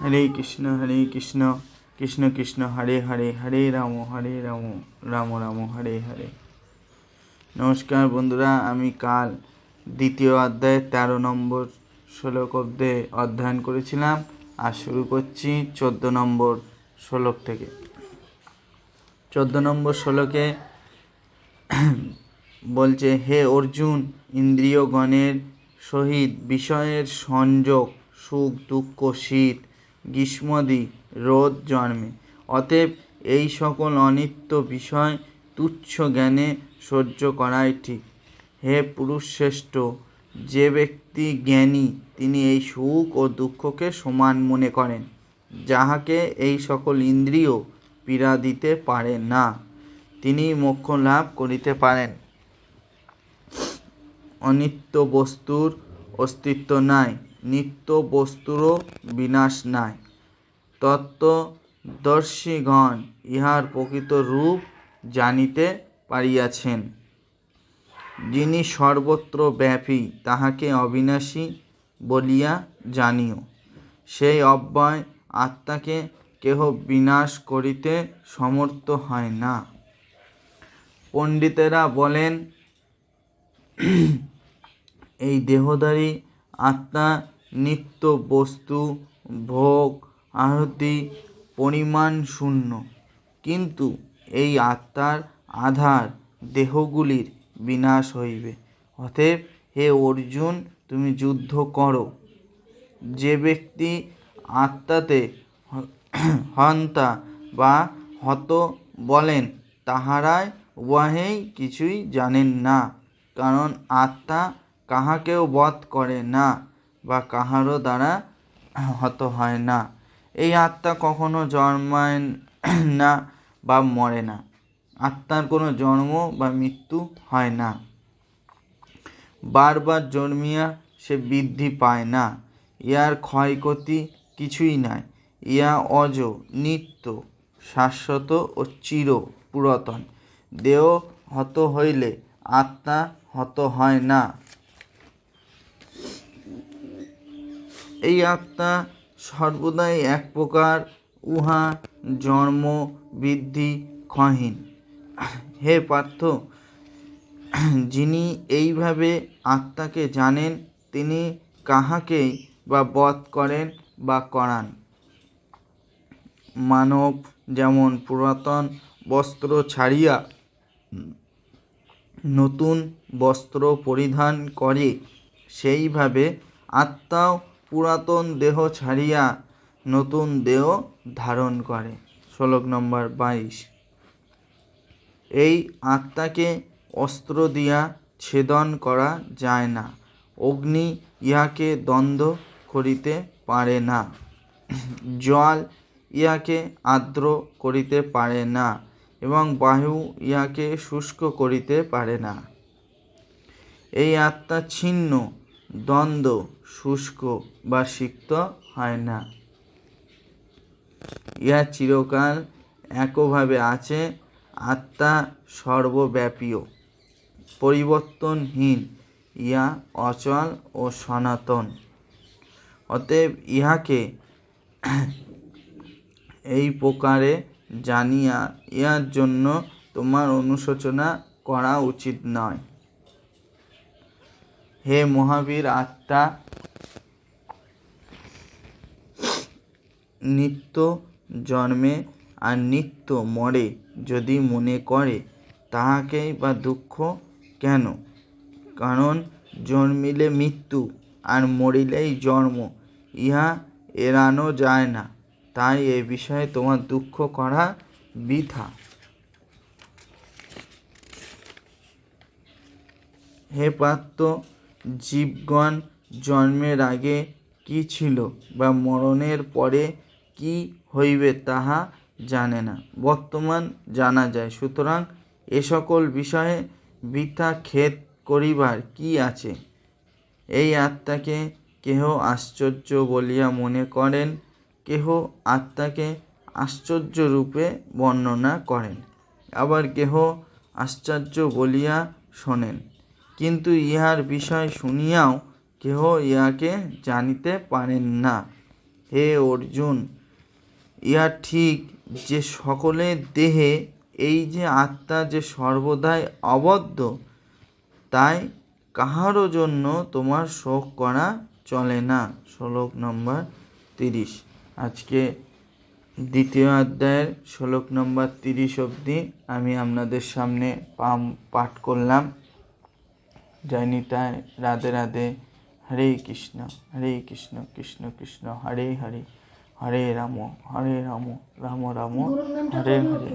হরে কৃষ্ণ কৃষ্ণ কৃষ্ণ হরে হরে হরে রাম রাম রাম হরে হরে। নমস্কার বন্ধুরা, আমি কাল দ্বিতীয় অধ্যায়ে 13 নম্বর শ্লোক অব্দে অধ্যয়ন করেছিলাম। আর শুরু করছি 14 নম্বর শ্লোক থেকে। 14 নম্বর শ্লোকে বলছে, হে অর্জুন, ইন্দ্রিয়গণের সহিত বিষয়ের সংযোগ সুখ দুঃখ শীত গ্রীষ্মাদি রোদ জন্মে। অতএব এই সকল অনিত্য বিষয় তুচ্ছ জ্ঞানে সহ্য করাই ঠিক। হে পুরুষ শ্রেষ্ঠ, যে ব্যক্তি জ্ঞানী তিনি এই সুখ ও দুঃখকে সমান মনে করেন। যাহাকে এই সকল ইন্দ্রিয় পীড়া দিতে পারে না, তিনি মোক্ষ লাভ করিতে পারেন। অনিত্য বস্তুর অস্তিত্ব নাই, নিত্য বস্তুরও বিনাশ নাই। তত্ত্বদর্শীগণ ইহার প্রকৃত রূপ জানিতে পারিয়াছেন। যিনি সর্বত্র ব্যাপী তাহাকে অবিনাশী বলিয়া জানিও। সেই অব্যয় আত্মাকে কেহ বিনাশ করিতে সমর্থ হয় না। পণ্ডিতেরা বলেন, এই দেহধারী আত্মা নিত্য বস্তু ভোগ আহতি পরিমাণ শূন্য, কিন্তু এই আত্মার আধার দেহগুলির বিনাশ হইবে। অতএব হে অর্জুন, তুমি যুদ্ধ করো। যে ব্যক্তি আত্মাতে হন্তা বা হত বলেন, তাহারাই উভয়েই কিছুই জানেন না। কারণ আত্মা কাহাকেও বধ করে না বা কাহারও দ্বারা হত হয় না। এই আত্মা কখনো জন্মায় না বা মরে না। আত্মার কোনো জন্ম বা মৃত্যু হয় না। বারবার জন্মিয়া সে বৃদ্ধি পায় না। ইহার ক্ষয়ক্ষতি কিছুই নাই। ইহা অজ, নিত্য, শাশ্বত ও চির পুরাতন। দেহ হত হইলে আত্মা হত হয় না। এই আত্মা সর্বদাই এক প্রকার, উহা জন্ম বৃদ্ধি ক্ষয়হীন। হে পার্থ, যিনি এইভাবে আত্মাকে জানেন তিনি কাহাকেই বা বধ করেন বা করান। মানব যেমন পুরাতন বস্ত্র ছাড়িয়া নতুন বস্ত্র পরিধান করে, সেইভাবে আত্মাও পুরাতন দেহ ছাড়িয়া নতুন দেহ ধারণ করে। শ্লোক নম্বর 22। এই আত্মাকে অস্ত্র দিয়া ছেদন করা যায় না। অগ্নি ইহাকে দগ্ধ করিতে পারে না। জল ইহাকে আর্দ্র করিতে পারে না এবং বায়ু ইহাকে শুষ্ক করিতে পারে না। এই আত্মা ছিন্ন, দ্বন্দ্ব, শুষ্ক বা সিক্ত হয় না। ইহা চিরকাল একভাবে আছে। আত্মা সর্বব্যাপীও পরিবর্তনহীন। ইহা অচল ও সনাতন। অতএব ইহাকে এই প্রকারে জানিয়া ইহার জন্য তোমার অনুশোচনা করা উচিত নয়। হে মহাবীর, আত্মা নিত্য জন্মে আর নিত্য মরে যদি মনে করে, তাহাকেই বা দুঃখ কেন? কারণ জন্মিলে মৃত্যু আর মরিলেই জন্ম, ইহা এড়ানো যায় না। তাই এ বিষয়ে তোমার দুঃখ করা বৃথা। হে পার্থ, জীবগণ জন্মের আগে কি ছিল বা মরণের পরে কি হইবে তাহা জানে না, বর্তমান জানা যায়। সুতরাং এ সকল বিষয়ে বৃথা খেদ করিবার কি আছে? এই আত্মাকে কেহ আশ্চর্য বলিয়া মনে করেন, কেহ আত্মাকে আশ্চর্য রূপে বর্ণনা করেন, আবার কেহ আশ্চর্য বলিয়া শোনেন, কিন্তু ইহার বিষয় শুনিয়াও কেহ ইহাকে জানিতে পারেন না। হে অর্জুন, ইহা ঠিক যে সকলের দেহে এই যে আত্মা যে সর্বদাই আবদ্ধ, তাই কাহারও জন্য তোমার শোক করা চলে না। শ্লোক নম্বর 30। আজকে দ্বিতীয় অধ্যায়ের শ্লোক নম্বর 30 অবধি আমি আপনাদের সামনে পাঠ করলাম। জয় নিতাই, রাধে রাধে, হরে কৃষ্ণ কৃষ্ণ কৃষ্ণ হরে হরে, হরে রাম রাম রাম, হরে হরে।